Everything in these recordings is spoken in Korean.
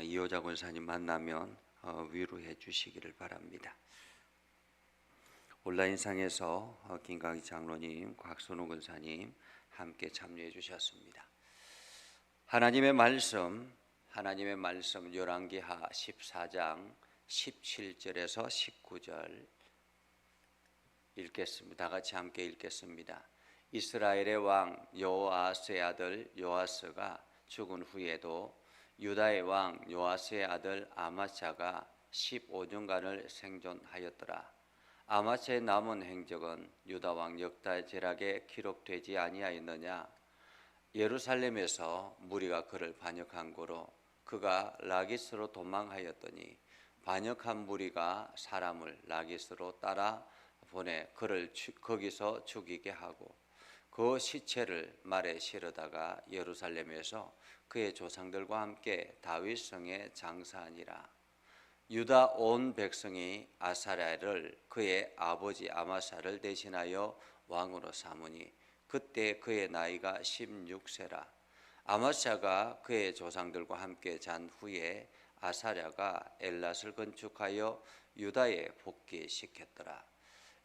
이호자 권사님 만나면 위로해 주시기를 바랍니다. 온라인상에서 김강희 장로님, 곽선호 권사님 함께 참여해 주셨습니다. 하나님의 말씀 열왕기하 14장 17절에서 19절 읽겠습니다. 다 같이 함께 읽겠습니다. 이스라엘의 왕 여호아스의 아들 요아스가 죽은 후에도 유다의 왕 요아스의 아들 아마스야가 15년간을 생존하였더라. 아마스야의 남은 행적은 유다 왕 역다의 제락에 기록되지 아니하였느냐? 예루살렘에서 무리가 그를 반역한 고로 그가 라기스로 도망하였더니 반역한 무리가 사람을 라기스로 따라 보내 그를 거기서 죽이게 하고 그 시체를 말에 실어다가 예루살렘에서 그의 조상들과 함께 다윗성에 장사하니라. 유다 온 백성이 아사랴를 그의 아버지 아마사를 대신하여 왕으로 삼으니 그때 그의 나이가 16세라. 아마스야가 그의 조상들과 함께 잔 후에 아사랴가 엘랏을 건축하여 유다에 복귀시켰더라.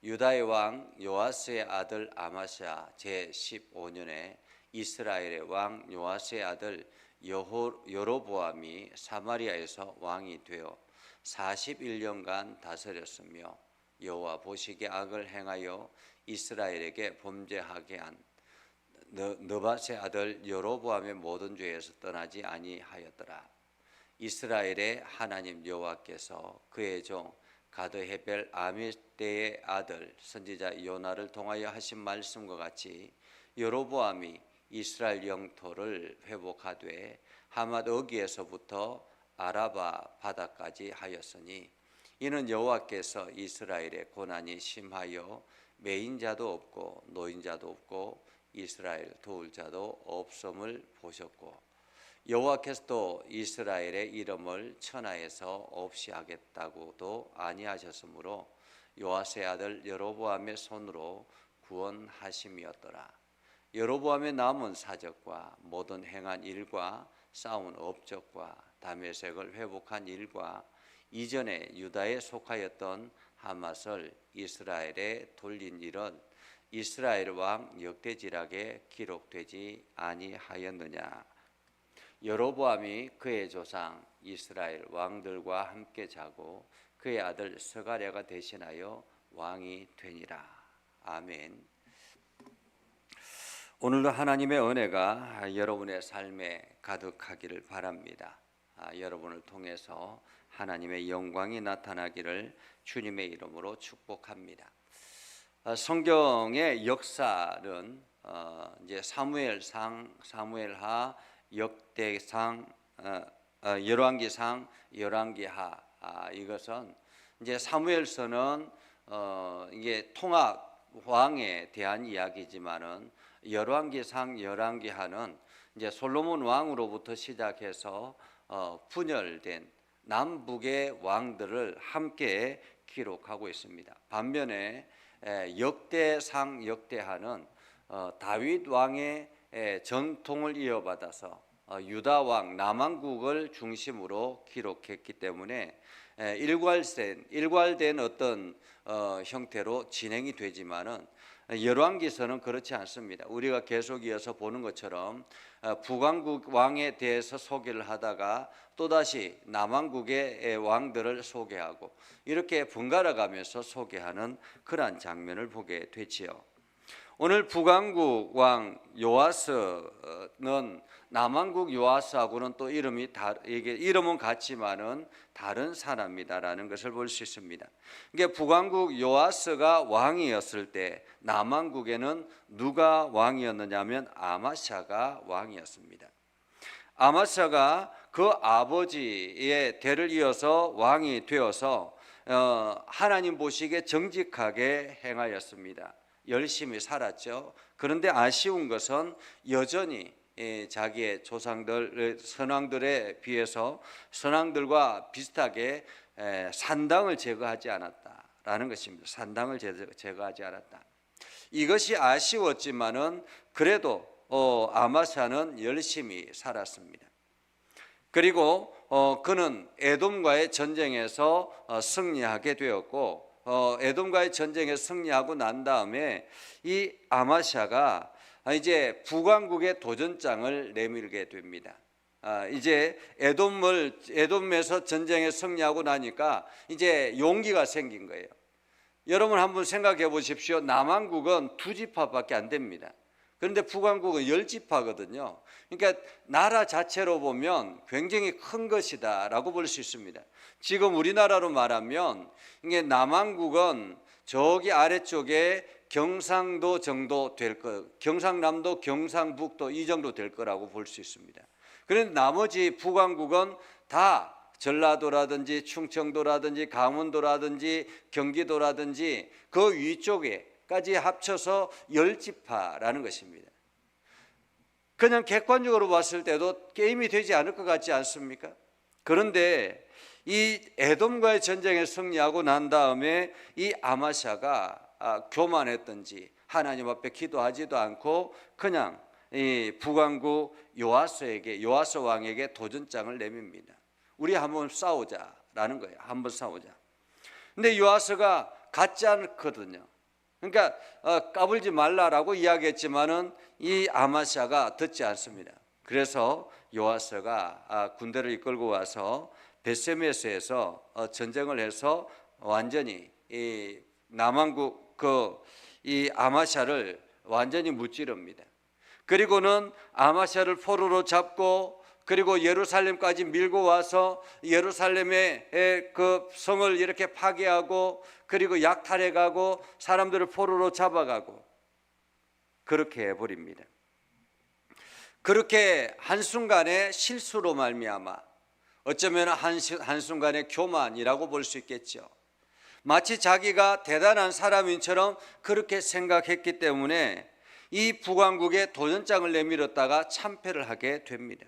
유다의 왕 요아스의 아들 아마스야 제15년에 이스라엘의 왕 요아스의 아들 여로보암이 사마리아에서 왕이 되어 41년간 다스렸으며 여호와 보시기에 악을 행하여 이스라엘에게 범죄하게 한 느밧의 아들 여로보암의 모든 죄에서 떠나지 아니하였더라. 이스라엘의 하나님 여호와께서 그의 종 가드헤벨 아미떼의 아들 선지자 요나를 통하여 하신 말씀과 같이 여로보암이 이스라엘 영토를 회복하되 하맛 어기에서부터 아라바 바다까지 하였으니 이는 여호와께서 이스라엘의 고난이 심하여 매인자도 없고 노인자도 없고 이스라엘 도울 자도 없음을 보셨고 여호와께서 또 이스라엘의 이름을 천하에서 없이 하겠다고도 아니하셨으므로 요아스의 아들 여로보암의 손으로 구원하심이었더라. 여로보암의 남은 사적과 모든 행한 일과 쌓은 업적과 다메섹을 회복한 일과 이전에 유다에 속하였던 하맛을 이스라엘에 돌린 일은 이스라엘 왕 역대지락에 기록되지 아니하였느냐? 여로보암이 그의 조상 이스라엘 왕들과 함께 자고 그의 아들 스가랴가 대신하여 왕이 되니라. 아멘. 오늘도 하나님의 은혜가 여러분의 삶에 가득하기를 바랍니다. 여러분을 통해서 하나님의 영광이 나타나기를 주님의 이름으로 축복합니다. 성경의 역사는 이제 사무엘상, 사무엘하, 역대상, 열왕기상, 열왕기하. 이것은 이제 사무엘서는 이게 통합 왕에 대한 이야기지만은 열왕기상, 열왕기하는 이제 솔로몬 왕으로부터 시작해서 분열된 남북의 왕들을 함께 기록하고 있습니다. 반면에 역대상, 역대하는 다윗 왕의 전통을 이어받아서 유다 왕 남왕국을 중심으로 기록했기 때문에 일괄된 어떤 형태로 진행이 되지만은 열왕기서는 그렇지 않습니다. 우리가 계속 이어서 보는 것처럼 북왕국 왕에 대해서 소개를 하다가 또다시 남왕국의 왕들을 소개하고 이렇게 번갈아 가면서 소개하는 그러한 장면을 보게 되지요. 오늘 북왕국 왕 요아스는 남왕국 요아스하고는 또 이게 이름은 같지만은 다른 사람이다라는 것을 볼 수 있습니다. 이게 북왕국 요아스가 왕이었을 때 남왕국에는 누가 왕이었느냐면 아마스야가 왕이었습니다. 아마스야가 그 아버지의 대를 이어서 왕이 되어서 하나님 보시기에 정직하게 행하였습니다. 열심히 살았죠. 그런데 아쉬운 것은 여전히 자기의 조상들 선왕들에 비해서 선왕들과 비슷하게 산당을 제거하지 않았다라는 것입니다. 산당을 제거하지 않았다. 이것이 아쉬웠지만은 그래도 아마스야는 열심히 살았습니다. 그리고 그는 에돔과의 전쟁에서 승리하게 되었고, 에돔과의 전쟁에 승리하고 난 다음에 이 아마샤가 이제 북왕국의 도전장을 내밀게 됩니다. 이제 에돔에서 전쟁에 승리하고 나니까 이제 용기가 생긴 거예요. 여러분 한번 생각해 보십시오. 남왕국은 2지파밖에 안 됩니다. 그런데 북왕국은 10지파거든요. 그러니까 나라 자체로 보면 굉장히 큰 것이다라고 볼 수 있습니다. 지금 우리나라로 말하면 이게 남왕국은 저기 아래쪽에 경상도 정도 될 거, 경상남도, 경상북도 이 정도 될 거라고 볼 수 있습니다. 그런데 나머지 북왕국은 다 전라도라든지 충청도라든지 강원도라든지 경기도라든지 그 위쪽에까지 합쳐서 10지파라는 것입니다. 그냥 객관적으로 봤을 때도 게임이 되지 않을 것 같지 않습니까? 그런데 이 에돔과의 전쟁에 승리하고 난 다음에 이 아마샤가 교만했던지 하나님 앞에 기도하지도 않고 그냥 이 북왕국 요아스 왕에게 도전장을 내밉니다. 우리 한번 싸우자라는 거예요. 한번 싸우자. 근데 요아스가 갖지 않거든요. 그러니까 까불지 말라라고 이야기했지만은 이 아마샤가 듣지 않습니다. 그래서 요아스가 군대를 이끌고 와서 벳세메스에서 전쟁을 해서 완전히 이 남왕국 이 아마샤를 완전히 무찌릅니다. 그리고는 아마샤를 포로로 잡고 그리고 예루살렘까지 밀고 와서 예루살렘의 그 성을 이렇게 파괴하고 그리고 약탈해가고 사람들을 포로로 잡아가고 그렇게 해버립니다. 그렇게 한순간의 실수로 말미암아 어쩌면 한순간의 교만이라고 볼 수 있겠죠. 마치 자기가 대단한 사람인처럼 그렇게 생각했기 때문에 이 북왕국에 도전장을 내밀었다가 참패를 하게 됩니다.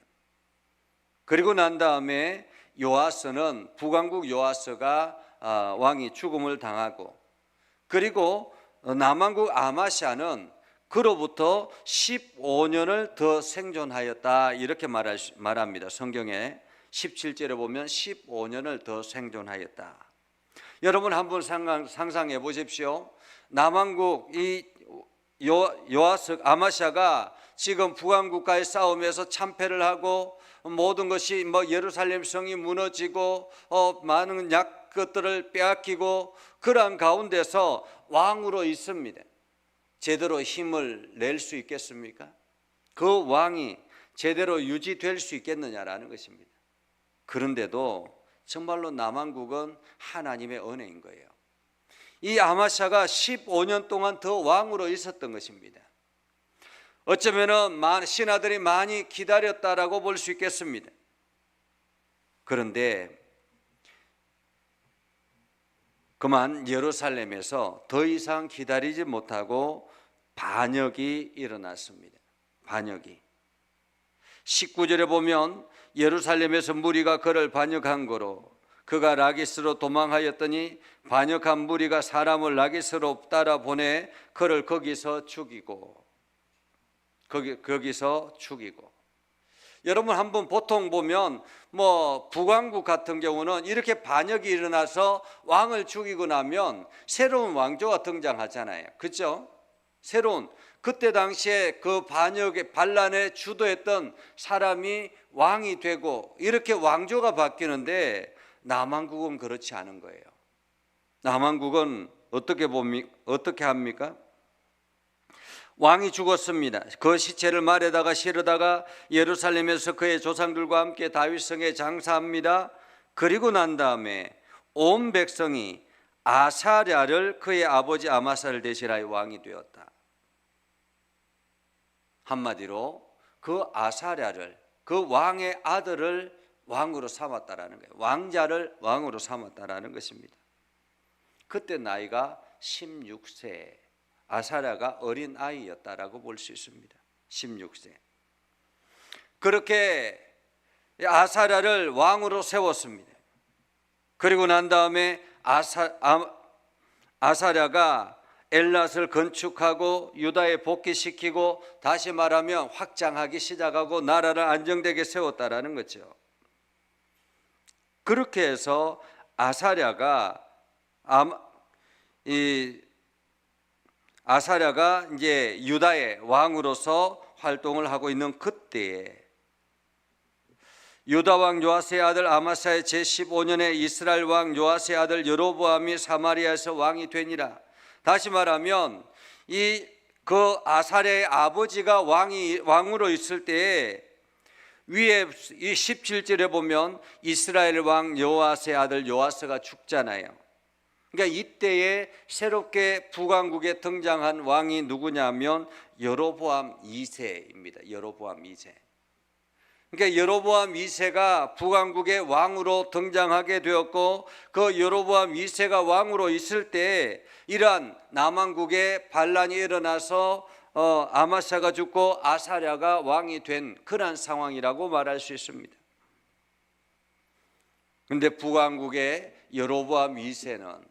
그리고 난 다음에 요아스는 북왕국 요아스가 왕이 죽음을 당하고 그리고 남왕국 아마샤는 그로부터 15년을 더 생존하였다 이렇게 말합니다. 성경에 17절에 보면 15년을 더 생존하였다. 여러분 한번 상상해 보십시오. 남왕국 이 요아스 아마샤가 지금 북왕국과의 싸움에서 참패를 하고 모든 것이 예루살렘 성이 무너지고 많은 것들을 빼앗기고 그러한 가운데서 왕으로 있습니다. 제대로 힘을 낼 수 있겠습니까? 그 왕이 제대로 유지될 수 있겠느냐라는 것입니다. 그런데도 정말로 남왕국은 하나님의 은혜인 거예요. 이 아마샤가 15년 동안 더 왕으로 있었던 것입니다. 어쩌면 신하들이 많이 기다렸다라고 볼 수 있겠습니다. 그런데 그만 예루살렘에서 더 이상 기다리지 못하고 반역이 일어났습니다. 반역이 19절에 보면 예루살렘에서 무리가 그를 반역한 거로 그가 라기스로 도망하였더니 반역한 무리가 사람을 라기스로 따라 보내 그를 거기서 죽이고 여러분 한번 보통 보면 북왕국 같은 경우는 이렇게 반역이 일어나서 왕을 죽이고 나면 새로운 왕조가 등장하잖아요. 그렇죠? 새로운 그때 당시에 그 반역의 반란에 주도했던 사람이 왕이 되고 이렇게 왕조가 바뀌는데 남왕국은 그렇지 않은 거예요. 남왕국은 어떻게 합니까? 왕이 죽었습니다. 그 시체를 말에다가 실어다가 예루살렘에서 그의 조상들과 함께 다윗성에 장사합니다. 그리고 난 다음에 온 백성이 아사랴를 그의 아버지 아마사를 대신하여 왕이 되었다. 한마디로 그 아사랴를 그 왕의 아들을 왕으로 삼았다라는 거예요. 왕자를 왕으로 삼았다라는 것입니다. 그때 나이가 16세. 아사랴가 어린 아이였다라고 볼 수 있습니다. 16세. 그렇게 아사랴를 왕으로 세웠습니다. 그리고 난 다음에 아사랴가 엘랏을 건축하고 유다에 복귀시키고 다시 말하면 확장하기 시작하고 나라를 안정되게 세웠다라는 거죠. 그렇게 해서 아사랴가 이제 유다의 왕으로서 활동을 하고 있는 그때에 유다 왕 요아스의 아들 아마스야의 제15년에 이스라엘 왕 요아스의 아들 여로보암이 사마리아에서 왕이 되니라. 다시 말하면 그 아사랴의 아버지가 왕으로 있을 때에 위에 이 17절에 보면 이스라엘 왕 요아스의 아들 요아스가 죽잖아요. 그러니까 이때에 새롭게 북왕국에 등장한 왕이 누구냐면 여로보암 2세입니다. 여로보암 2세. 그러니까 여로보암 2세가 북왕국의 왕으로 등장하게 되었고, 그 여로보암 2세가 왕으로 있을 때 이러한 남왕국에 반란이 일어나서 아마스야가 죽고 아사랴가 왕이 된 그런 상황이라고 말할 수 있습니다. 그런데 북왕국의 여로보암 2세는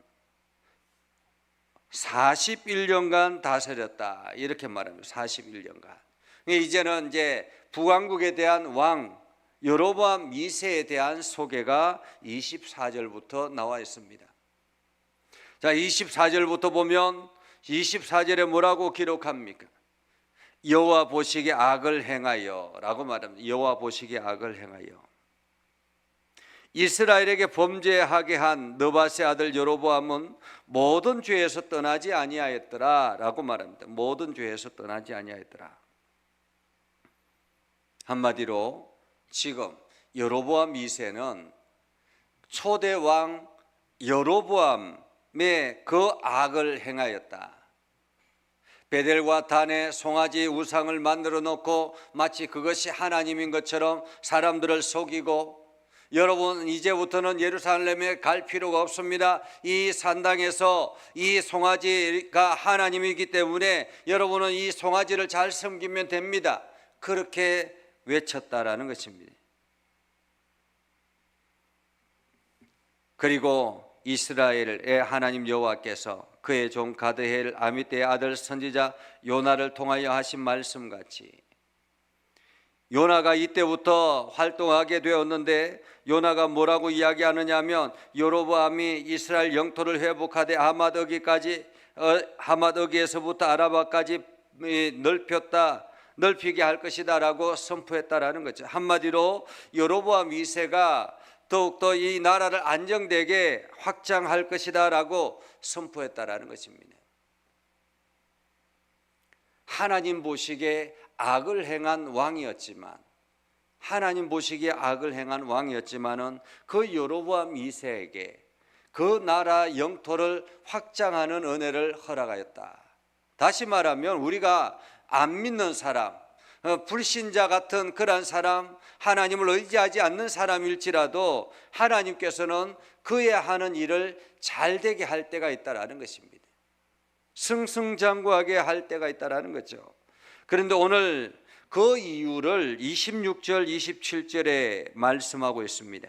41년간 다스렸다, 이렇게 말합니다. 41년간. 이제는 이제 북왕국에 대한 왕 여로보암 2세에 대한 소개가 24절부터 나와 있습니다. 자, 24절부터 보면 24절에 뭐라고 기록합니까? 여호와 보시기에 악을 행하여 라고 말합니다. 여호와 보시기에 악을 행하여 이스라엘에게 범죄하게 한 느밧의 아들 여로보암은 모든 죄에서 떠나지 아니하였더라 라고 말합니다. 모든 죄에서 떠나지 아니하였더라. 한마디로 지금 여로보암 2세는 초대 왕 여로보암의 그 악을 행하였다. 베델과 단에 송아지 우상을 만들어 놓고 마치 그것이 하나님인 것처럼 사람들을 속이고, 여러분 이제부터는 예루살렘에 갈 필요가 없습니다. 이 산당에서 이 송아지가 하나님이기 때문에 여러분은 이 송아지를 잘 섬기면 됩니다. 그렇게 외쳤다라는 것입니다. 그리고 이스라엘의 하나님 여호와께서 그의 종 가드헬 아미떼의 아들 선지자 요나를 통하여 하신 말씀같이 요나가 이때부터 활동하게 되었는데, 요나가 뭐라고 이야기하느냐 하면 여로보암이 이스라엘 영토를 회복하되 하맛어기에서부터 아라바까지 넓히게 할 것이다 라고 선포했다라는 거죠. 한마디로 여로보암 2세가 더욱더 이 나라를 안정되게 확장할 것이다 라고 선포했다라는 것입니다. 하나님 보시기에 악을 행한 왕이었지만, 하나님 보시기에 악을 행한 왕이었지만은 그 여로보암 2세에게 그 나라 영토를 확장하는 은혜를 허락하였다. 다시 말하면 우리가 안 믿는 사람, 불신자 같은 그런 사람, 하나님을 의지하지 않는 사람일지라도 하나님께서는 그의 하는 일을 잘되게 할 때가 있다라는 것입니다. 승승장구하게 할 때가 있다라는 거죠. 그런데 오늘 그 이유를 26절 27절에 말씀하고 있습니다.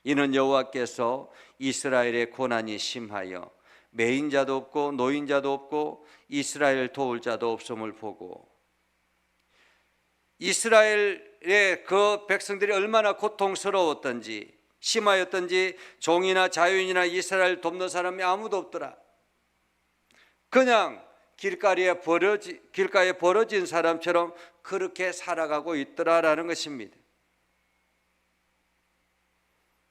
이는 여호와께서 이스라엘의 고난이 심하여 매인자도 없고 노인자도 없고 이스라엘 도울 자도 없음을 보고, 이스라엘의 그 백성들이 얼마나 고통스러웠던지 심하였던지 종이나 자유인이나 이스라엘 돕는 사람이 아무도 없더라. 그냥 길가에 버려진 사람처럼 그렇게 살아가고 있더라라는 것입니다.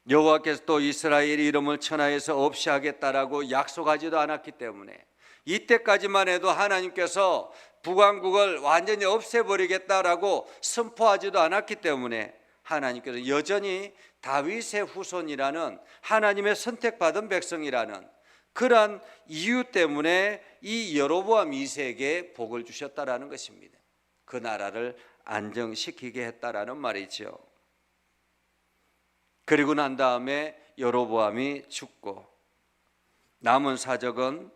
여호와께서 또 이스라엘의 이름을 천하에서 없이 하겠다라고 약속하지도 않았기 때문에, 이때까지만 해도 하나님께서 북왕국을 완전히 없애버리겠다라고 선포하지도 않았기 때문에 하나님께서 여전히 다윗의 후손이라는 하나님의 선택받은 백성이라는 그러한 이유 때문에 이 여로보암 2세에게 복을 주셨다라는 것입니다. 그 나라를 안정시키게 했다라는 말이죠. 그리고 난 다음에 여로보암이 죽고, 남은 사적은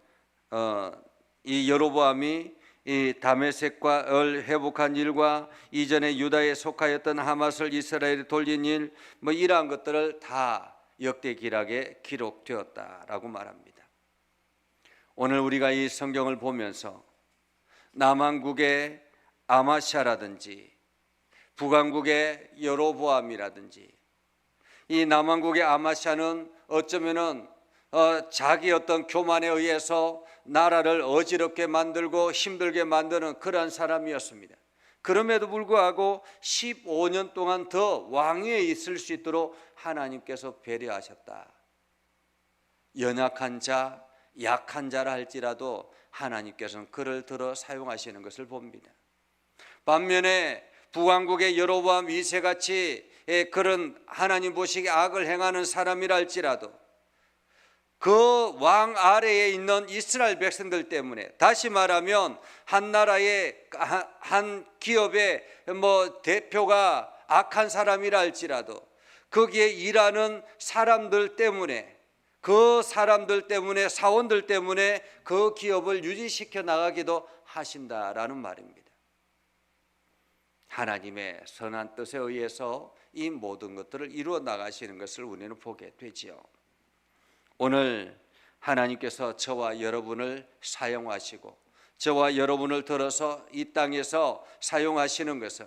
이 여로보암이 이 다메섹과를 회복한 일과 이전에 유다에 속하였던 하맛을 이스라엘에 돌린 일, 이러한 것들을 다 역대기락에 기록되었다라고 말합니다. 오늘 우리가 이 성경을 보면서 남왕국의 아마시아라든지 북왕국의 여로보암이라든지 이 남왕국의 아마샤는 어쩌면은 자기 어떤 교만에 의해서 나라를 어지럽게 만들고 힘들게 만드는 그러한 사람이었습니다. 그럼에도 불구하고 15년 동안 더 왕위에 있을 수 있도록 하나님께서 배려하셨다. 연약한 자, 약한 자라 할지라도 하나님께서는 그를 들어 사용하시는 것을 봅니다. 반면에 북왕국의 여로보암 2세같이 그런 하나님 보시기에 악을 행하는 사람이라 할지라도 그 왕 아래에 있는 이스라엘 백성들 때문에, 다시 말하면 한 나라의 한 기업의 대표가 악한 사람이라 할지라도 거기에 일하는 사람들 때문에, 그 사람들 때문에, 사원들 때문에 그 기업을 유지시켜 나가기도 하신다라는 말입니다. 하나님의 선한 뜻에 의해서 이 모든 것들을 이루어 나가시는 것을 우리는 보게 되지요. 오늘 하나님께서 저와 여러분을 사용하시고 저와 여러분을 들어서 이 땅에서 사용하시는 것은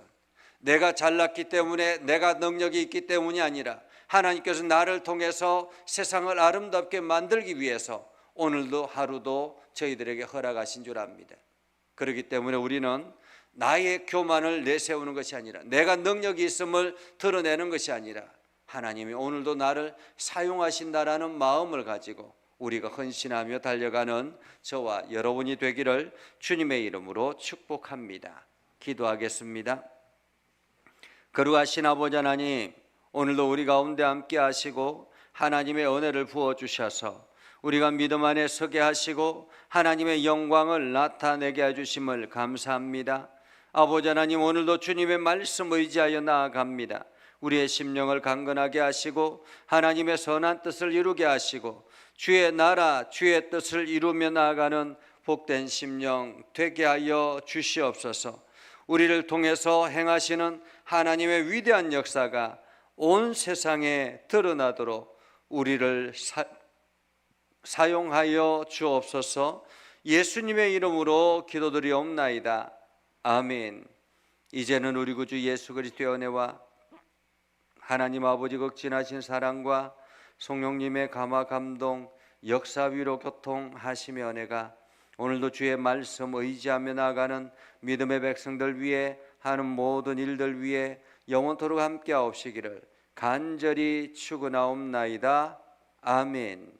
내가 잘났기 때문에, 내가 능력이 있기 때문이 아니라 하나님께서 나를 통해서 세상을 아름답게 만들기 위해서 오늘도 하루도 저희들에게 허락하신 줄 압니다. 그렇기 때문에 우리는 나의 교만을 내세우는 것이 아니라, 내가 능력이 있음을 드러내는 것이 아니라 하나님이 오늘도 나를 사용하신다라는 마음을 가지고 우리가 헌신하며 달려가는 저와 여러분이 되기를 주님의 이름으로 축복합니다. 기도하겠습니다. 거룩하신 아버지 하나님, 오늘도 우리 가운데 함께 하시고 하나님의 은혜를 부어주셔서 우리가 믿음 안에 서게 하시고 하나님의 영광을 나타내게 해주심을 감사합니다. 아버지 하나님, 오늘도 주님의 말씀 의지하여 나아갑니다. 우리의 심령을 강건하게 하시고 하나님의 선한 뜻을 이루게 하시고 주의 나라, 주의 뜻을 이루며 나아가는 복된 심령 되게 하여 주시옵소서. 우리를 통해서 행하시는 하나님의 위대한 역사가 온 세상에 드러나도록 우리를 사용하여 주옵소서. 예수님의 이름으로 기도드리옵나이다. 아멘. 이제는 우리 구주 예수 그리스도의 은혜와 하나님 아버지 극진하신 사랑과 성령님의 감화 감동 역사 위로 교통하시며 은혜가 오늘도 주의 말씀 의지하며 나아가는 믿음의 백성들 위해 하는 모든 일들 위해 영원토록 함께 하옵시기를 간절히 축원하옵나이다. 아멘.